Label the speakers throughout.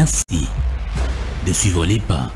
Speaker 1: Merci de suivre les pas.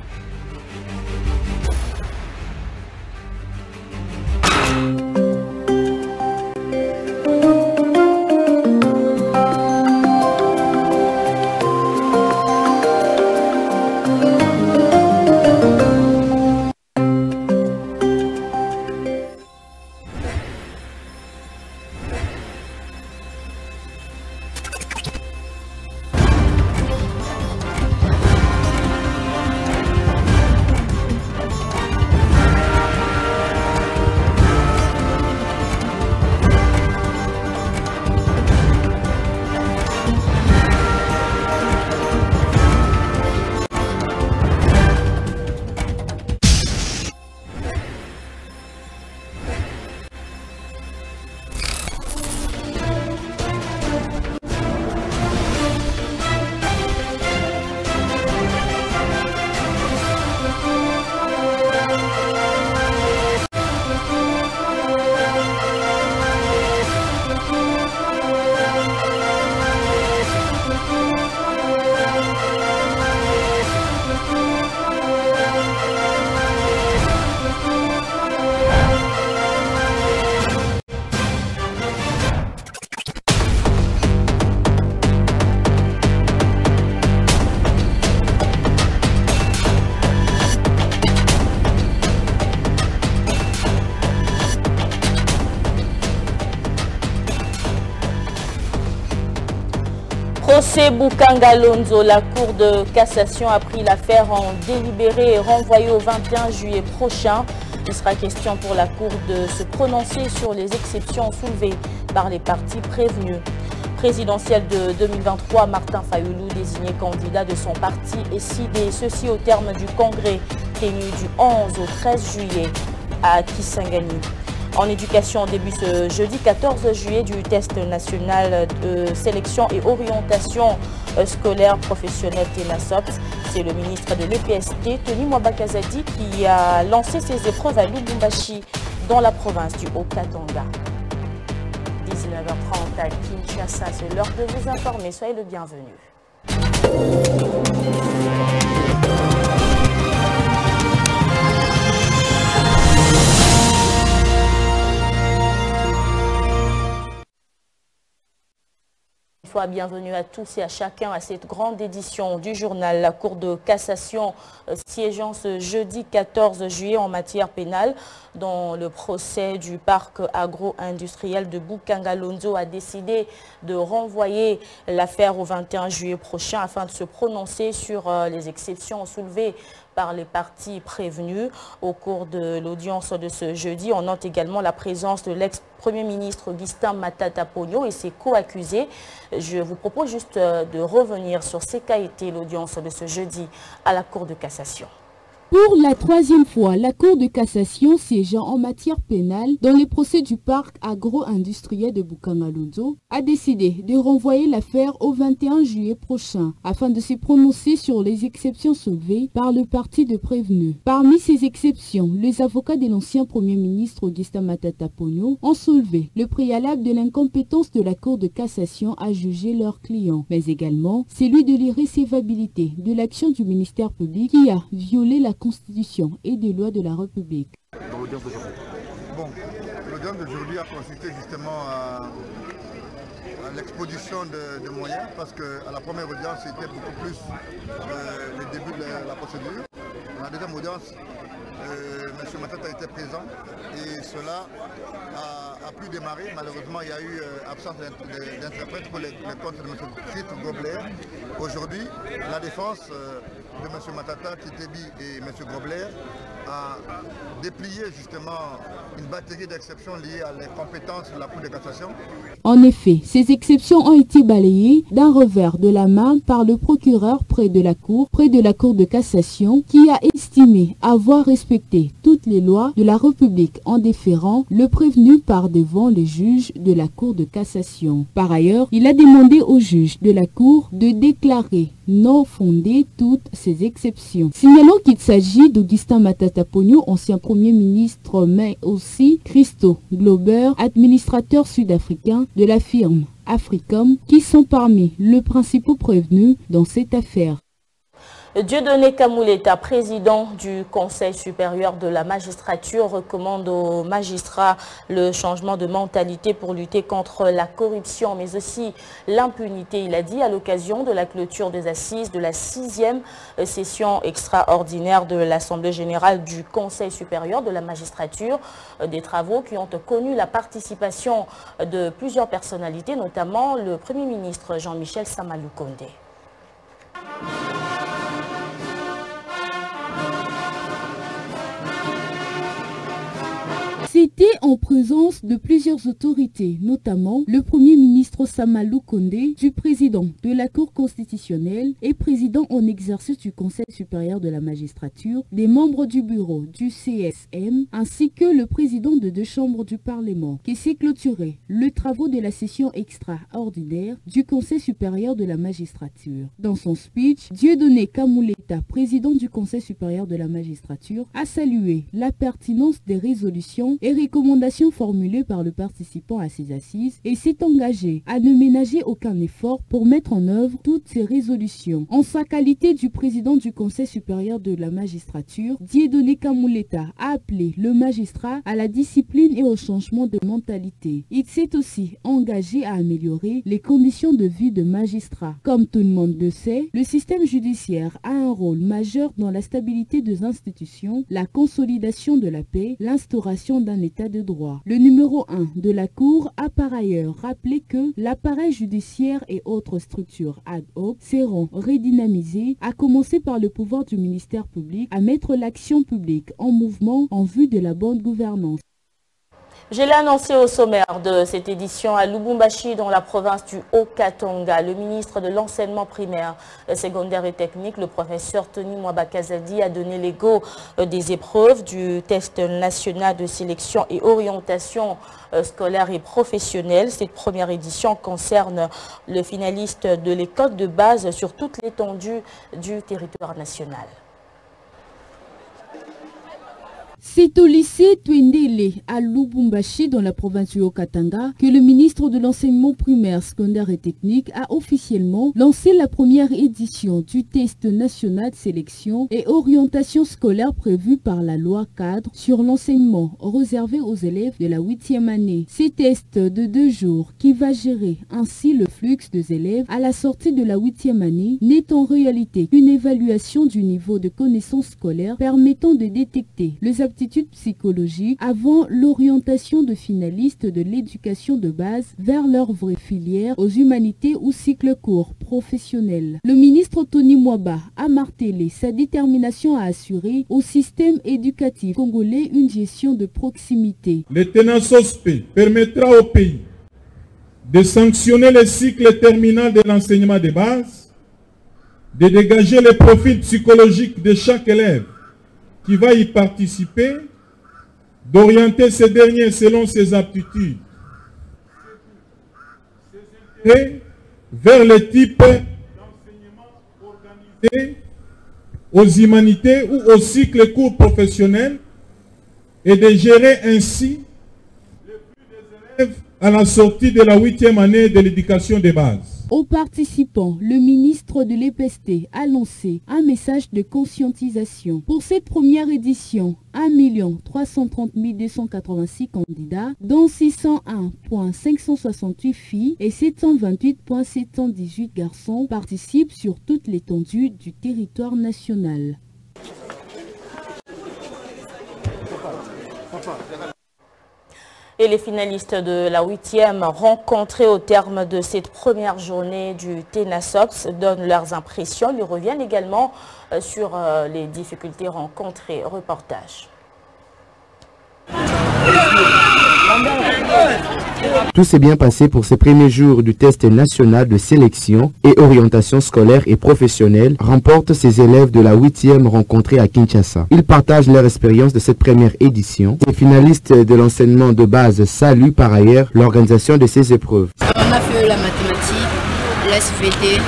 Speaker 2: Procès Bukanga Lonzo, la Cour de cassation a pris l'affaire en délibéré et renvoyée au 21 juillet prochain. Il sera question pour la Cour de se prononcer sur les exceptions soulevées par les partis prévenus. Présidentielle de 2023, Martin Fayoulou, désigné candidat de son parti, est cédé, ceci au terme du congrès tenu du 11 au 13 juillet à Kisangani. En éducation, on débute ce jeudi 14 juillet du test national de sélection et orientation scolaire professionnelle TENASOPS. C'est le ministre de l'EPST, Tony Mwabakazadi, qui a lancé ses épreuves à Lubumbashi, dans la province du Haut-Katanga. 19h30 à Kinshasa, c'est l'heure de vous informer. Soyez le bienvenu. Bienvenue à tous et à chacun à cette grande édition du journal. La Cour de cassation siégeant ce jeudi 14 juillet en matière pénale dans le procès du parc agro-industriel de Bukanga Lonzo a décidé de renvoyer l'affaire au 21 juillet prochain afin de se prononcer sur les exceptions soulevées par les partis prévenus. Au cours de l'audience de ce jeudi, on note également la présence de l'ex-premier ministre Augustin Matata Ponyo et ses co-accusés. Je vous propose juste de revenir sur ce qu'a été l'audience de ce jeudi à la Cour de cassation.
Speaker 3: Pour la troisième fois, la Cour de cassation siégeant en matière pénale dans les procès du parc agro-industriel de Bukanga Lonzo a décidé de renvoyer l'affaire au 21 juillet prochain afin de se prononcer sur les exceptions soulevées par le parti de prévenus. Parmi ces exceptions, les avocats de l'ancien Premier ministre Augustin Matata Ponyo ont soulevé le préalable de l'incompétence de la Cour de cassation à juger leurs clients, mais également celui de l'irrécevabilité de l'action du ministère public qui a violé la Constitution et des lois de la République.
Speaker 4: L'audience d'aujourd'hui a consisté justement à l'exposition de moyens parce qu'à la première audience c'était beaucoup plus le début de la procédure. Dans la deuxième audience, M. Matata était présent et cela a pu démarrer. Malheureusement, il y a eu absence d'interprète pour les comptes de M. Christ Gobler. Aujourd'hui, la défense de M. Matata, Titebi et M. Gobler a déplié justement une batterie d'exceptions liées à les compétences de la Cour de cassation.
Speaker 3: En effet, ces exceptions ont été balayées d'un revers de la main par le procureur près de la Cour de cassation qui a estimé avoir respecté toutes les lois de la République en déférant le prévenu par devant les juges de la Cour de cassation. Par ailleurs, il a demandé aux juges de la Cour de déclarer non fondées toutes ces exceptions. Signalons qu'il s'agit d'Augustin Matata Ponyo, ancien Premier ministre, mais aussi Christo Glober, administrateur sud-africain de la firme Africom, qui sont parmi les principaux prévenus dans cette affaire.
Speaker 2: Dieudonné Kamouleta, président du Conseil supérieur de la magistrature, recommande aux magistrats le changement de mentalité pour lutter contre la corruption, mais aussi l'impunité. Il a dit à l'occasion de la clôture des assises de la 6e session extraordinaire de l'Assemblée générale du Conseil supérieur de la magistrature, des travaux qui ont connu la participation de plusieurs personnalités, notamment le Premier ministre Jean-Michel Samalou Condé.
Speaker 3: C'était en présence de plusieurs autorités, notamment le Premier ministre Samalou Condé, du président de la Cour constitutionnelle et président en exercice du Conseil supérieur de la magistrature, des membres du bureau du CSM, ainsi que le président de 2 chambres du Parlement, qui s'est clôturé les travaux de la session extraordinaire du Conseil supérieur de la magistrature. Dans son speech, Dieudonné Kamouleta, président du Conseil supérieur de la magistrature, a salué la pertinence des résolutions et recommandations formulées par le participant à ces assises et s'est engagé à ne ménager aucun effort pour mettre en œuvre toutes ces résolutions. En sa qualité du président du Conseil supérieur de la magistrature, Dieudonné Kamouleta a appelé le magistrat à la discipline et au changement de mentalité. Il s'est aussi engagé à améliorer les conditions de vie de magistrats. Comme tout le monde le sait, le système judiciaire a un rôle majeur dans la stabilité des institutions, la consolidation de la paix, l'instauration d'un état de droit. Le numéro 1 de la Cour a par ailleurs rappelé que l'appareil judiciaire et autres structures ad hoc seront redynamisées, à commencer par le pouvoir du ministère public à mettre l'action publique en mouvement en vue de la bonne gouvernance.
Speaker 2: Je l'ai annoncé au sommaire de cette édition à Lubumbashi, dans la province du Haut-Katanga. Le ministre de l'enseignement primaire, secondaire et technique, le professeur Tony Mwaba Kazadi, a donné les go des épreuves du test national de sélection et orientation scolaire et professionnelle. Cette première édition concerne le finaliste de l'école de base sur toute l'étendue du territoire national.
Speaker 3: C'est au lycée Twendele à Lubumbashi, dans la province du Haut-Katanga, que le ministre de l'enseignement primaire, secondaire et technique a officiellement lancé la première édition du test national de sélection et orientation scolaire prévu par la loi cadre sur l'enseignement réservé aux élèves de la 8e année. Ces tests de 2 jours qui va gérer ainsi le flux des élèves à la sortie de la 8e année n'est en réalité qu'une évaluation du niveau de connaissances scolaires permettant de détecter les aptitudes psychologiques avant l'orientation de finalistes de l'éducation de base vers leur vraie filière aux humanités ou cycle court professionnel. Le ministre Tony Mwaba a martelé sa détermination à assurer au système éducatif congolais une gestion de proximité.
Speaker 5: Le TENASOSP permettra au pays de sanctionner le cycle terminal de l'enseignement de base, de dégager les profils psychologiques de chaque élève qui va y participer, d'orienter ces derniers selon ses aptitudes et vers le type d'enseignement organisé aux humanités ou au cycle court professionnel et de gérer ainsi le flux des élèves à la sortie de la 8e année de l'éducation de base.
Speaker 3: Aux participants, le ministre de l'EPST a lancé un message de conscientisation. Pour cette première édition, 1 330 286 candidats, dont 601,568 filles et 728,718 garçons participent sur toute l'étendue du territoire national.
Speaker 2: Et les finalistes de la 8e rencontrés au terme de cette première journée du TENASOPS donnent leurs impressions. Ils reviennent également sur les difficultés rencontrées. Reportage.
Speaker 6: Tout s'est bien passé pour ces premiers jours du test national de sélection et orientation scolaire et professionnelle, remportent ces élèves de la 8e rencontrés à Kinshasa. Ils partagent leur expérience de cette première édition. Les finalistes de l'enseignement de base saluent par ailleurs l'organisation de ces épreuves.
Speaker 7: On a fait la mathématique, la SVT,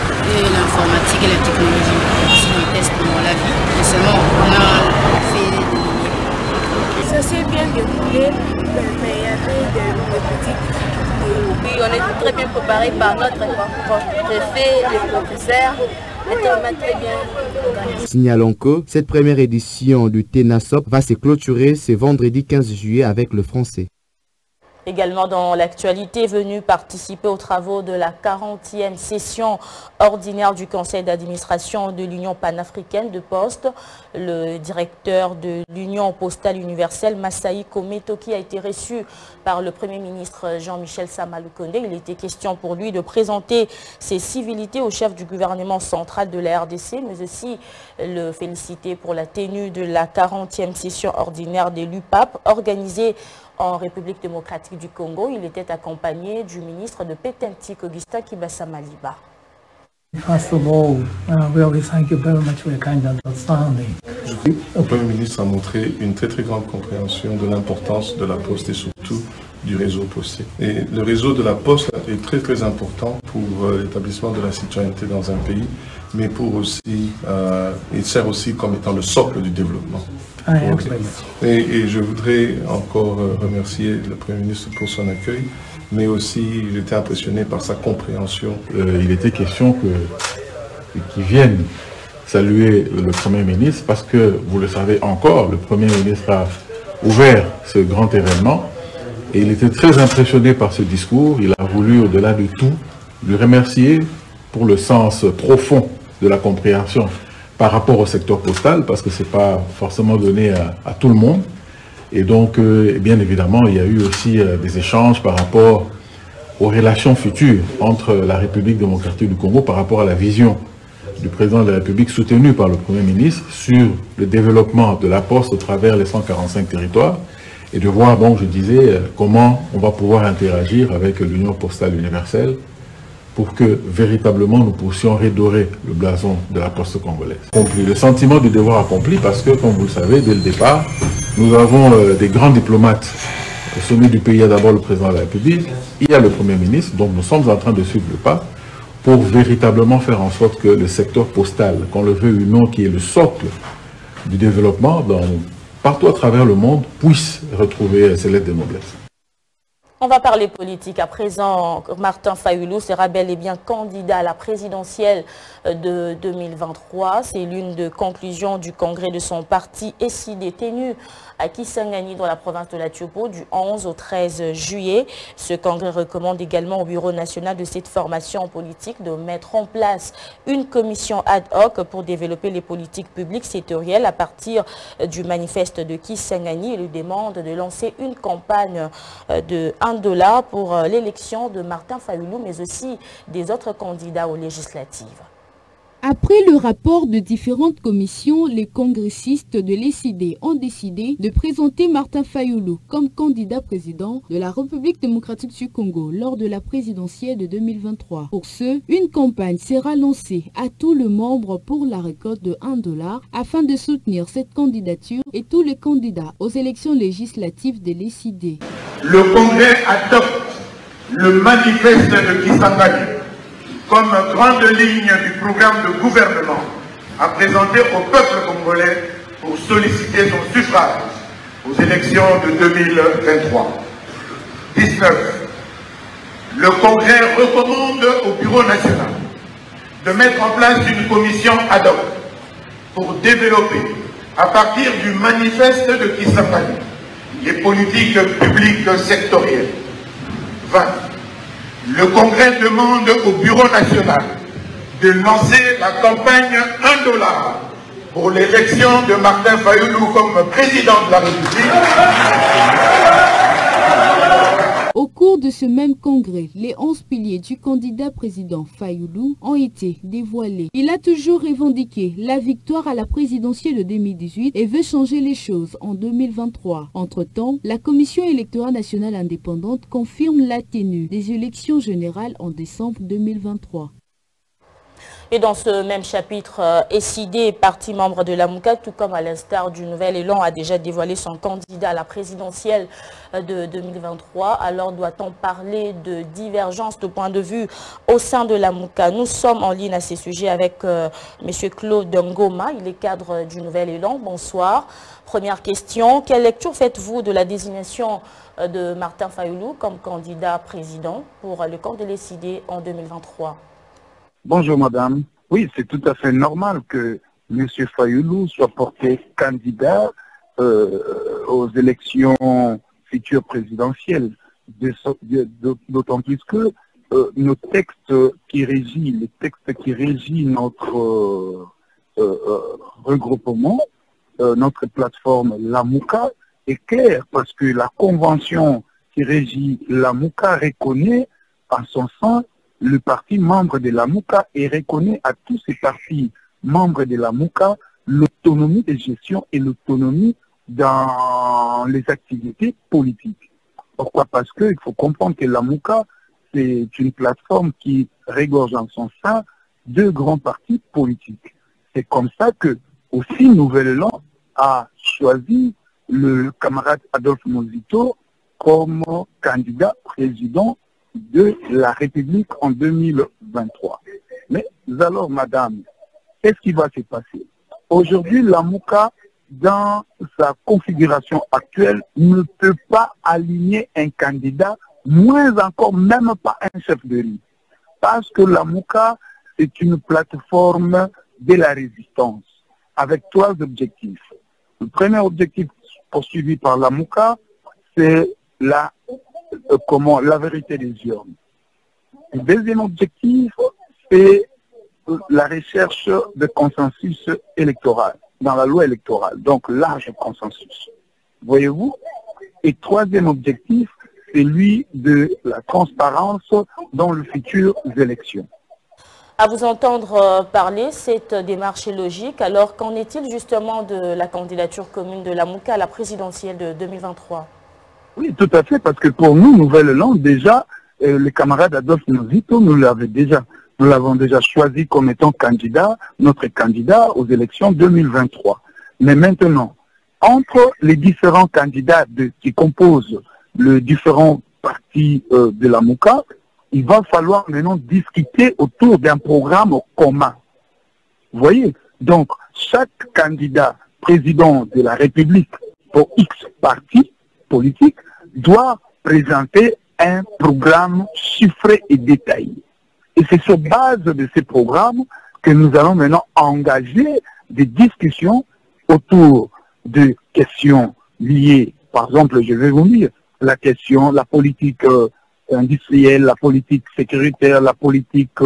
Speaker 7: l'informatique et la technologie. C'est un test pour la vie. Et seulement, on a fait des...
Speaker 8: Ça s'est bien déroulé, mais il y avait des petites difficultés. Oui, on est très bien préparé par notre préfet, les professeurs.
Speaker 6: Signalons que cette première édition du TENASOP va se clôturer ce vendredi 15 juillet avec le français.
Speaker 2: Également dans l'actualité, venu participer aux travaux de la 40e session ordinaire du Conseil d'administration de l'Union panafricaine de Poste, le directeur de l'Union postale universelle, Massaï Kometoki, a été reçu par le Premier ministre Jean-Michel Sama Lukonde. Il était question pour lui de présenter ses civilités au chef du gouvernement central de la RDC, mais aussi le féliciter pour la tenue de la 40e session ordinaire de l'UPAP organisée en République démocratique du Congo. Il était accompagné du ministre de Pétentique, Augustin Kibasa Maliba.
Speaker 9: First of all, really thank you very much for your kind understanding.
Speaker 10: Le Premier ministre a montré une très grande compréhension de l'importance de la Poste et surtout du réseau postier. Et le réseau de la Poste est très important pour l'établissement de la citoyenneté dans un pays, mais pour aussi, il sert aussi comme étant le socle du développement. Et je voudrais encore remercier le Premier ministre pour son accueil, mais aussi j'étais impressionné par sa compréhension.
Speaker 5: Il était question qu'ils viennent saluer le Premier ministre parce que, vous le savez encore, le Premier ministre a ouvert ce grand événement et il était très impressionné par ce discours. Il a voulu, au-delà de tout, lui remercier pour le sens profond de la compréhension par rapport au secteur postal, parce que ce n'est pas forcément donné à tout le monde. Et donc, bien évidemment, il y a eu aussi des échanges par rapport aux relations futures entre la République démocratique du Congo par rapport à la vision du président de la République soutenue par le Premier ministre sur le développement de la Poste au travers les 145 territoires et de voir, donc, je disais, comment on va pouvoir interagir avec l'Union postale universelle pour que véritablement nous puissions redorer le blason de la Poste congolaise. Le sentiment du devoir accompli parce que, comme vous le savez, dès le départ, nous avons des grands diplomates. Au sommet du pays, il y a d'abord le président de la République, il y a le Premier ministre, donc nous sommes en train de suivre le pas pour véritablement faire en sorte que le secteur postal, qu'on le veuille ou non, qui est le socle du développement partout à travers le monde, puisse retrouver ses lettres de noblesse.
Speaker 2: On va parler politique. À présent, Martin Fayulu sera bel et bien candidat à la présidentielle de 2023. C'est l'une des conclusions du congrès de son parti SID tenu à Kisangani dans la province de la Tiopo du 11 au 13 juillet. Ce congrès recommande également au Bureau national de cette formation politique de mettre en place une commission ad hoc pour développer les politiques publiques sectorielles à partir du manifeste de Kisangani. Il lui demande de lancer une campagne de $1 pour l'élection de Martin Fayulu, mais aussi des autres candidats aux législatives.
Speaker 3: Après le rapport de différentes commissions, les congressistes de l'ECD ont décidé de présenter Martin Fayulu comme candidat président de la République démocratique du Congo lors de la présidentielle de 2023. Pour ce, une campagne sera lancée à tous les membres pour la récolte de $1 afin de soutenir cette candidature et tous les candidats aux élections législatives de l'ECD.
Speaker 11: Le Congrès adopte le manifeste de Kisangani comme grande ligne du programme de gouvernement à présenter au peuple congolais pour solliciter son suffrage aux élections de 2023. 19. Le Congrès recommande au Bureau national de mettre en place une commission ad hoc pour développer, à partir du manifeste de Kisangani, les politiques publiques sectorielles. 20. Le Congrès demande au Bureau national de lancer la campagne $1 pour l'élection de Martin Fayulu comme président de la République.
Speaker 3: Au cours de ce même congrès, les 11 piliers du candidat président Fayulu ont été dévoilés. Il a toujours revendiqué la victoire à la présidentielle de 2018 et veut changer les choses en 2023. Entre-temps, la Commission électorale nationale indépendante confirme la tenue des élections générales en décembre 2023.
Speaker 2: Et dans ce même chapitre, SID, parti membre de la MOUCA, tout comme à l'instar du Nouvel Élan, a déjà dévoilé son candidat à la présidentielle de 2023. Alors doit-on parler de divergence de point de vue au sein de la MOUCA? Nous sommes en ligne à ces sujets avec M. Claude Ngoma, il est cadre du Nouvel Élan. Bonsoir. Première question, quelle lecture faites-vous de la désignation de Martin Fayulu comme candidat président pour le camp de l'SID en 2023?
Speaker 12: Bonjour madame. Oui, c'est tout à fait normal que M. Fayoulou soit porté candidat aux élections futures présidentielles. D'autant plus que nos textes qui régissent, les textes qui régissent notre regroupement, notre plateforme LAMUCA est clair parce que la convention qui régit LAMUCA reconnaît en son sein le parti membre de LAMUCA et reconnaît à tous ces partis membres de LAMUCA l'autonomie de gestion et l'autonomie dans les activités politiques. Pourquoi? Parce qu'il faut comprendre que LAMUCA, c'est une plateforme qui regorge en son sein deux grands partis politiques. C'est comme ça que aussi Nouvel-Élan a choisi le camarade Adolphe Mozito comme candidat président de la République en 2023. Mais alors, madame, qu'est-ce qui va se passer? Aujourd'hui, LAMUCA, dans sa configuration actuelle, ne peut pas aligner un candidat, moins encore même pas un chef de liste. Parce que LAMUCA, c'est une plateforme de la résistance, avec trois objectifs. Le premier objectif poursuivi par LAMUCA, c'est la vérité des urnes. Le deuxième objectif, c'est la recherche de consensus électoral, dans la loi électorale, donc large consensus. Voyez-vous? Et troisième objectif, c'est lui de la transparence dans les futures élections.
Speaker 2: À vous entendre parler, cette démarche est logique. Alors, qu'en est-il justement de la candidature commune de LAMUCA à la présidentielle de 2023?
Speaker 12: Oui, tout à fait, parce que pour nous, Nouvel-Élan, déjà, les camarades Adolphe Mozito, nous l'avons déjà choisi comme étant candidat, notre candidat aux élections 2023. Mais maintenant, entre les différents candidats qui composent les différents partis de LAMUCA, il va falloir maintenant discuter autour d'un programme commun. Vous voyez? Donc, chaque candidat président de la République pour X parti politique doit présenter un programme chiffré et détaillé. Et c'est sur base de ces programmes que nous allons maintenant engager des discussions autour de questions liées, par exemple, je vais vous dire, la politique industrielle, la politique sécuritaire, la politique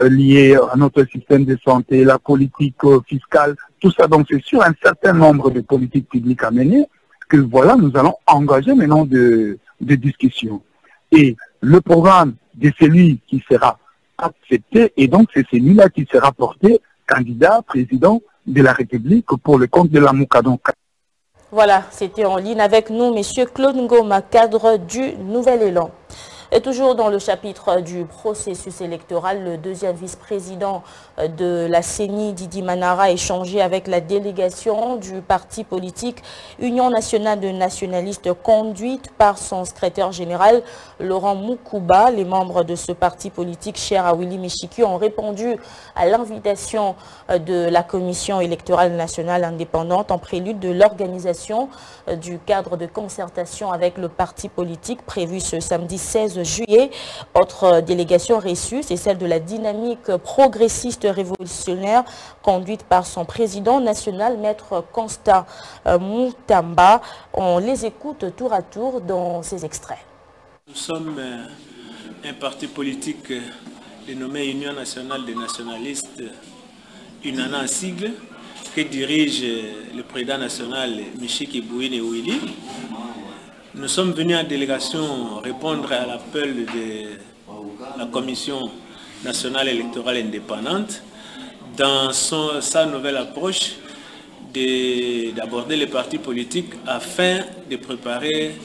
Speaker 12: liée à notre système de santé, la politique fiscale, tout ça. Donc c'est sur un certain nombre de politiques publiques à mener que voilà, nous allons engager maintenant de discussions. Et le programme de celui qui sera accepté, et donc c'est celui-là qui sera porté candidat président de la République pour le compte de LAMUCA.
Speaker 2: Voilà, c'était en ligne avec nous, M. Claude Ngoma, cadre du Nouvel-Élan. Et toujours dans le chapitre du processus électoral, le deuxième vice-président de la CENI, Didi Manara, a échangé avec la délégation du parti politique Union nationale de nationalistes conduite par son secrétaire général Laurent Moukouba. Les membres de ce parti politique, cher à Willy Michiki, ont répondu à l'invitation de la Commission électorale nationale indépendante en prélude de l'organisation du cadre de concertation avec le parti politique prévu ce samedi 16 juillet. Autre délégation reçue, c'est celle de la dynamique progressiste révolutionnaire conduite par son président national, maître Constant Moutamba. On les écoute tour à tour dans ces extraits.
Speaker 13: Nous sommes un parti politique dénommé Union nationale des nationalistes, UNANA en sigle, que dirige le président national Michiki Bouine Willy. Nous sommes venus en délégation répondre à l'appel de la Commission nationale électorale indépendante dans sa nouvelle approche d'aborder les partis politiques afin de préparer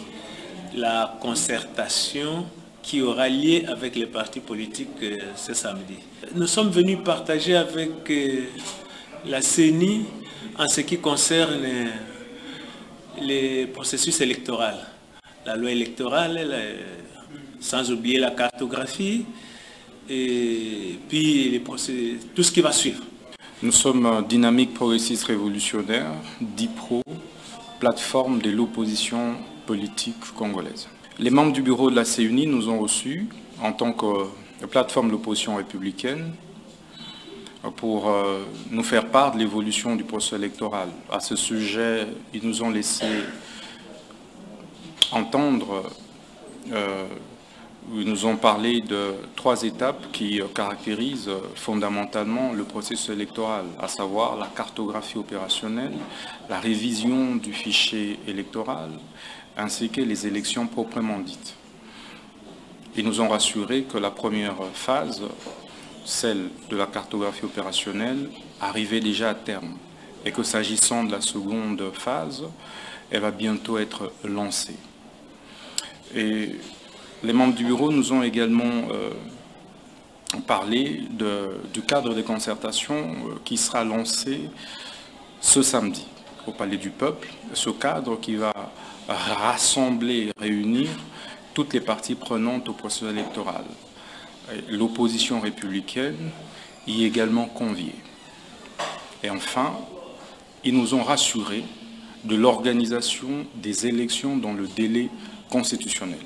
Speaker 13: la concertation qui aura lieu avec les partis politiques ce samedi. Nous sommes venus partager avec la CENI en ce qui concerne les processus électoraux. La loi électorale, sans oublier la cartographie, et puis tout ce qui va suivre.
Speaker 14: Nous sommes Dynamique Progressiste Révolutionnaire, DIPRO, plateforme de l'opposition politique congolaise. Les membres du bureau de la CENI nous ont reçus en tant que plateforme de l'opposition républicaine pour nous faire part de l'évolution du processus électoral. À ce sujet, ils nous ont laissé entendre, ils nous ont parlé de 3 étapes qui caractérisent fondamentalement le processus électoral, à savoir la cartographie opérationnelle, la révision du fichier électoral, ainsi que les élections proprement dites. Ils nous ont rassuré que la première phase, celle de la cartographie opérationnelle, arrivait déjà à terme et que s'agissant de la seconde phase, elle va bientôt être lancée. Et les membres du bureau nous ont également parlé du cadre de concertation qui sera lancé ce samedi au Palais du Peuple. Ce cadre qui va rassembler, réunir toutes les parties prenantes au processus électoral. L'opposition républicaine y est également conviée. Et enfin, ils nous ont rassurés de l'organisation des élections dans le délai constitutionnel.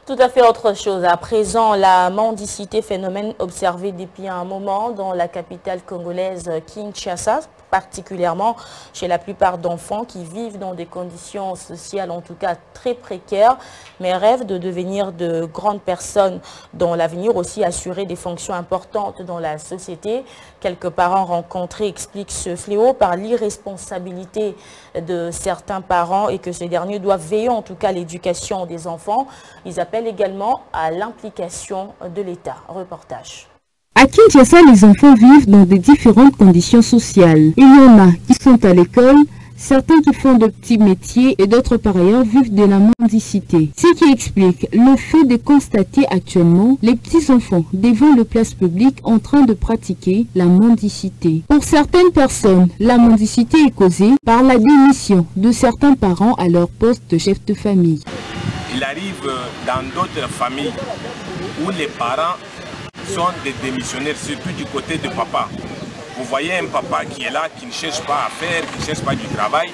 Speaker 2: Tout à fait autre chose. À présent, la mendicité, phénomène observé depuis un moment dans la capitale congolaise Kinshasa, particulièrement chez la plupart d'enfants qui vivent dans des conditions sociales en tout cas très précaires, mais rêvent de devenir de grandes personnes dans l'avenir, aussi assurer des fonctions importantes dans la société. Quelques parents rencontrés expliquent ce fléau par l'irresponsabilité de certains parents et que ces derniers doivent veiller en tout cas à l'éducation des enfants. Ils appellent également à l'implication de l'État. Reportage.
Speaker 3: À Kinshasa, les enfants vivent dans de différentes conditions sociales. Il y en a qui sont à l'école, certains qui font de petits métiers et d'autres par ailleurs vivent de la mendicité. Ce qui explique le fait de constater actuellement les petits enfants devant les places publiques en train de pratiquer la mendicité. Pour certaines personnes, la mendicité est causée par la démission de certains parents à leur poste de chef de famille.
Speaker 15: Il arrive dans d'autres familles où les parents sont des démissionnaires, surtout du côté de papa. Vous voyez un papa qui est là, qui ne cherche pas à faire, qui ne cherche pas du travail.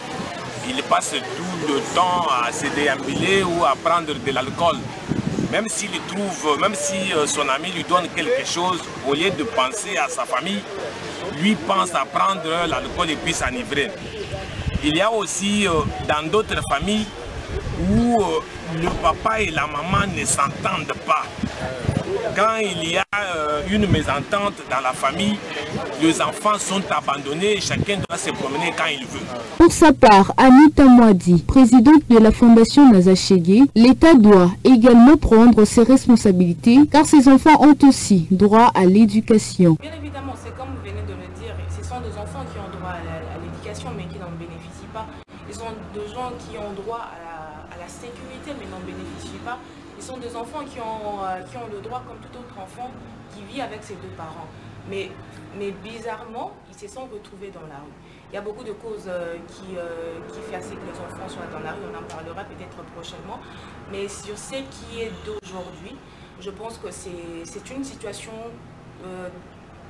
Speaker 15: Il passe tout le temps à se déambuler ou à prendre de l'alcool. Même s'il trouve, même si son ami lui donne quelque chose, au lieu de penser à sa famille, lui pense à prendre l'alcool et puis s'enivrer. Il y a aussi dans d'autres familles où le papa et la maman ne s'entendent pas. Quand il y a une mésentente dans la famille, les enfants sont abandonnés et chacun doit se promener quand il veut.
Speaker 3: Pour sa part, Anita Mwadi, présidente de la Fondation Nazachege, l'État doit également prendre ses responsabilités car ses enfants ont aussi droit à l'éducation.
Speaker 16: Bien évidemment, c'est comme vous venez de le dire, ce sont des enfants qui ont droit à l'éducation mais qui n'en bénéficient pas. Ce sont des gens qui ont droit à la sécurité mais n'en bénéficient pas. Ce sont des enfants qui ont le droit, comme tout autre enfant, qui vit avec ses deux parents. Mais bizarrement, ils se sont retrouvés dans la rue. Il y a beaucoup de causes qui font assez que les enfants soient dans la rue. On en parlera peut-être prochainement. Mais sur ce qui est d'aujourd'hui, je pense que c'est une situation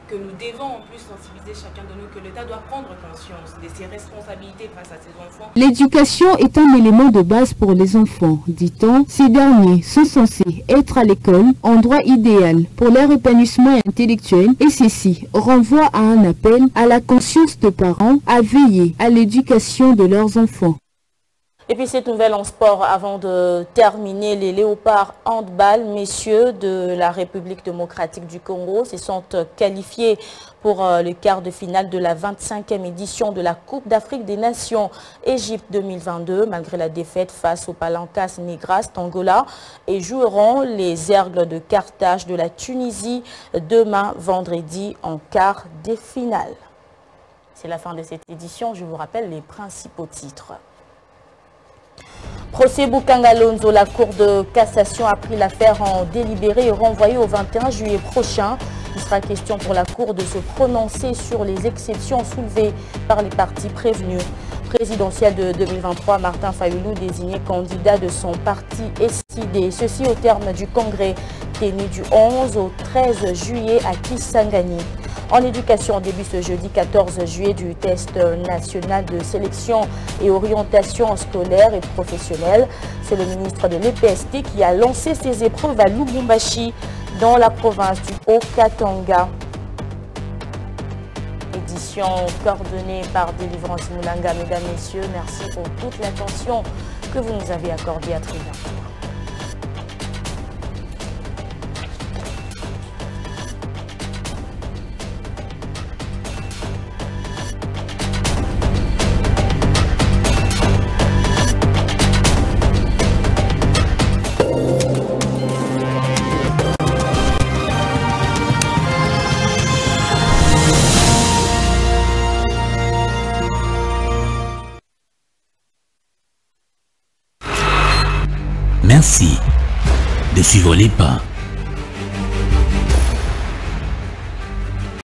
Speaker 16: que nous devons en plus sensibiliser chacun de nous, que l'État doit prendre conscience de ses responsabilités face à ses enfants.
Speaker 3: L'éducation est un élément de base pour les enfants, dit-on. Ces derniers sont censés être à l'école, endroit idéal pour leur épanouissement intellectuel, et ceci renvoie à un appel à la conscience des parents à veiller à l'éducation de leurs enfants.
Speaker 2: Et puis cette nouvelle en sport, avant de terminer, les léopards handball, messieurs de la République démocratique du Congo, se sont qualifiés pour le quart de finale de la 25e édition de la Coupe d'Afrique des Nations Égypte 2022, malgré la défaite face au Palancas Negras d'Angola, et joueront les Aigles de Carthage de la Tunisie demain vendredi en quart des finales. C'est la fin de cette édition, je vous rappelle les principaux titres. Procès Bukanga Lonzo, la Cour de cassation a pris l'affaire en délibéré et renvoyé au 21 juillet prochain. Il sera question pour la Cour de se prononcer sur les exceptions soulevées par les partis prévenus. Présidentielle de 2023, Martin Fayoulou désigné candidat de son parti SID. Ceci au terme du congrès tenu du 11 au 13 juillet à Kisangani. En éducation, on débute ce jeudi 14 juillet du test national de sélection et orientation scolaire et professionnelle. C'est le ministre de l'EPST qui a lancé ses épreuves à Lubumbashi dans la province du Haut-Katanga. édition coordonnée par Délivrance Moulanga. Mesdames, Messieurs, merci pour toute l'attention que vous nous avez accordée. À très bientôt.
Speaker 1: Merci de suivre les pas.